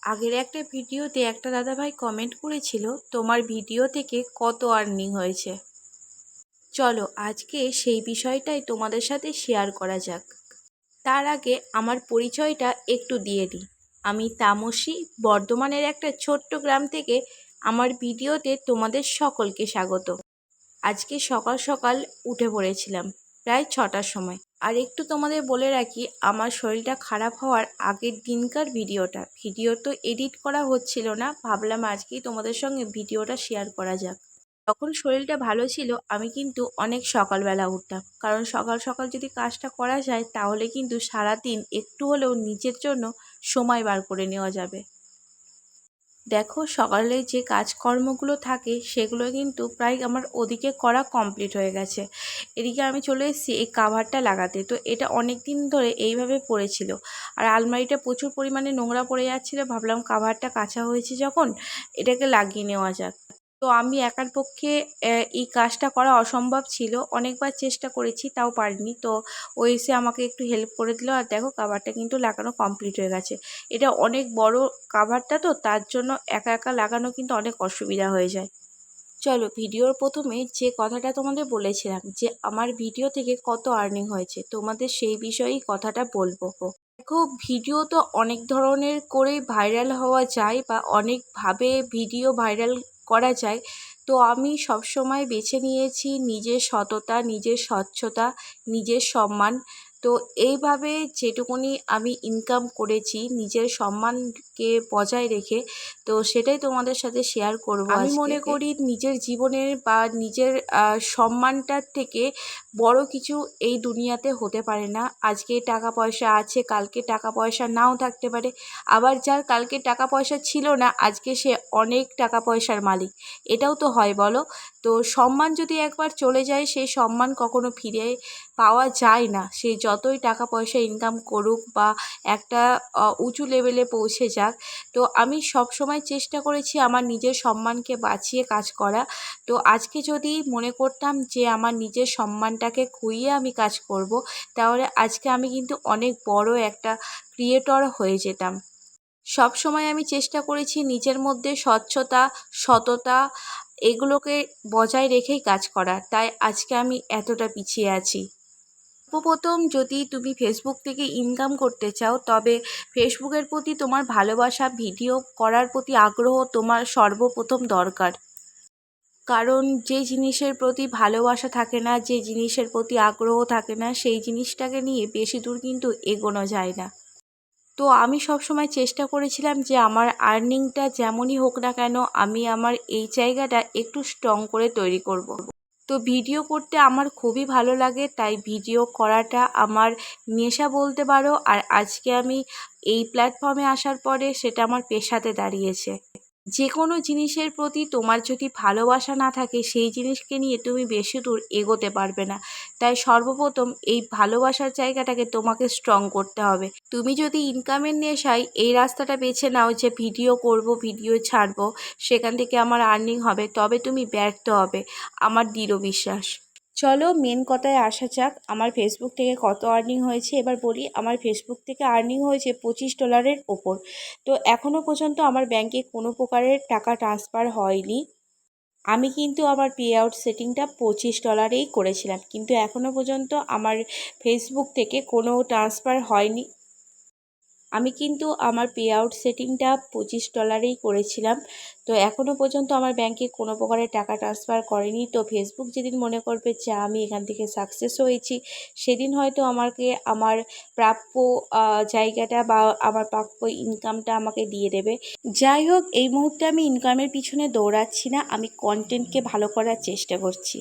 আগের একটা ভিডিওতে একটা দাদাভাই কমেন্ট করেছিল তোমার ভিডিও থেকে কত আর্নিং হয়েছে। চলো আজকে সেই বিষয়টাই তোমাদের সাথে শেয়ার করা যাক। তার আগে আমার পরিচয়টা একটু দিয়ে দিই। আমি তামসী, বর্ধমানের একটা ছোট্ট গ্রাম থেকে আমার ভিডিওতে তোমাদের সকলকে স্বাগত। আজকে সকাল সকাল উঠে পড়েছিলাম প্রায় 6টার সময়। আর একটু তোমাদের বলে রাখি, আমার শরীরটা খারাপ হওয়ার আগের দিনকার ভিডিও তো এডিট করা হচ্ছিল না, ভাবলাম আজকেই তোমাদের সঙ্গে ভিডিওটা শেয়ার করা যাক। যখন শরীরটা ভালো ছিল আমি কিন্তু অনেক সকালবেলা উঠতাম, কারণ সকাল সকাল যদি কাজটা করা যায় তাহলে কিন্তু সারাদিন একটু হলেও নিজের জন্য সময় বার করে নেওয়া যাবে। দেখো, সকালে যে কাজকর্মগুলো থাকে সেগুলো কিন্তু প্রায় আমার ওদিকে করা কমপ্লিট হয়ে গেছে। এদিকে আমি চলে এসেছি এই কাভারটা লাগাতে। তো এটা অনেক দিন ধরে এইভাবে পড়েছিল, আর আলমারিটা প্রচুর পরিমাণে নোংরা পড়ে যাচ্ছিলো। ভাবলাম কাভারটা কাচা হয়েছে যখন, এটাকে লাগিয়ে নেওয়া যাক। তো আমি একার পক্ষে এই কাজটা করা অসম্ভব ছিল, অনেকবার চেষ্টা করেছি তাও পারিনি। তো ও এসে আমাকে একটু হেল্প করে দিল, আর দেখো কাভারটা কিন্তু লাগানো কমপ্লিট হয়ে গেছে। এটা অনেক বড় কাভারটা, তো তার জন্য একা একা লাগানো কিন্তু অনেক অসুবিধা হয়ে যায়। চলো, ভিডিওর প্রথমে যে কথাটা তোমাদের বলেছিলাম যে আমার ভিডিও থেকে কত আর্নিং হয়েছে, তোমাদের সেই বিষয়েই কথাটা বলবো। দেখো, ভিডিও তো অনেক ধরনের করেই ভাইরাল হওয়া যায় বা অনেকভাবে ভিডিও ভাইরাল করা যায়। তো আমি সবসময় বেছে নিয়েছি নিজের সততা, নিজের স্বচ্ছতা, নিজের সম্মান। তো এইভাবে যেটুকুনি আমি ইনকাম করেছি নিজের সম্মানকে বজায় রেখে, তো সেটাই তোমাদের সাথে শেয়ার করব। আমি মনে করি নিজের জীবনের বা নিজের সম্মানটার থেকে বড় কিছু এই দুনিয়াতে হতে পারে না। আজকে টাকা পয়সা আছে, কালকে টাকা পয়সা নাও থাকতে পারে। আবার যার কালকে টাকা পয়সা ছিল না, আজকে সে অনেক টাকা পয়সার মালিক। এটাও তো হয় বলো। তো সম্মান যদি একবার চলে যায়, সেই সম্মান কখনো ফিরে পাওয়া যায় না। সে যতই টাকা পয়সা ইনকাম করুক বা একটা উঁচু লেভেলে পৌঁছে যাক। তো আমি সব সময় চেষ্টা করেছি আমার নিজের সম্মানকে বাঁচিয়ে কাজ করা। তো আজকে যদি মনে করতাম যে আমার নিজের সম্মানটাকে খুইয়ে আমি কাজ করব, তাহলে আজকে আমি কিন্তু অনেক বড় একটা ক্রিয়েটর হয়ে যেতাম। সব সময় আমি চেষ্টা করেছি নিজের মধ্যে স্বচ্ছতা, সততা এগুলোকে বজায় রেখেই কাজ করার, তাই আজকে আমি এতটা পিছিয়ে আছি। সর্বপ্রথম যদি তুমি ফেসবুক থেকে ইনকাম করতে চাও, তবে ফেসবুকের প্রতি তোমার ভালোবাসা, ভিডিও করার প্রতি আগ্রহ তোমার সর্বপ্রথম দরকার। কারণ যে জিনিসের প্রতি ভালোবাসা থাকে না, যে জিনিসের প্রতি আগ্রহ থাকে না, সেই জিনিসটাকে নিয়ে বেশি দূর কিন্তু এগোনো যায় না। তো আমি সবসময় চেষ্টা করেছিলাম যে আমার আর্নিংটা যেমনই হোক না কেন, আমি আমার এই জায়গাটা একটু স্ট্রং করে তৈরি করব। তো ভিডিও করতে আমার খুবই ভালো লাগে, তাই ভিডিও করাটা আমার নেশা বলতে পারো। আর আজকে আমি এই প্ল্যাটফর্মে আসার পরে সেটা আমার পেশাতে দাঁড়িয়েছে। যে কোনো জিনিসের প্রতি তোমার যদি ভালোবাসা না থাকে, সেই জিনিসকে নিয়ে তুমি বেশি দূর এগোতে পারবে না। তাই সর্বপ্রথম এই ভালোবাসার জায়গাটাকে তোমাকে স্ট্রং করতে হবে। তুমি যদি ইনকামের নেশায় এই রাস্তাটা বেছে নাও যে ভিডিও করব, ভিডিও ছাড়বো, সেখান থেকে আমার আর্নিং হবে, তবে তুমি ব্যর্থ হবে, আমার দৃঢ় বিশ্বাস। চলো মেন কথায় আসা যাক, আমার ফেসবুক থেকে কত আর্নিং হয়েছে এবার বলি। আমার ফেসবুক থেকে আর্নিং হয়েছে $25 ওপর। তো এখনও পর্যন্ত আমার ব্যাংকে কোনো প্রকারের টাকা ট্রান্সফার হয়নি। আমি কিন্তু আমার পে আউট সেটিংটা $25ই করেছিলাম, কিন্তু এখনও পর্যন্ত আমার ফেসবুক থেকে কোনো ট্রান্সফার হয়নি। আমি কিন্তু আমার পে আউট সেটিংটা $25ই করেছিলাম। তো এখনও পর্যন্ত আমার ব্যাংকে কোনো প্রকারের টাকা ট্রান্সফার করেনি। তো ফেসবুক যেদিন মনে করবে যে আমি এখান থেকে সাকসেস হয়েছি, সেদিন হয়তো আমাকে আমার প্রাপ্য জায়গাটা বা আমার প্রাপ্য ইনকামটা আমাকে দিয়ে দেবে। যাই হোক, এই মুহূর্তে আমি ইনকামের পিছনে দৌড়াচ্ছি না, আমি কন্টেন্টকে ভালো করার চেষ্টা করছি।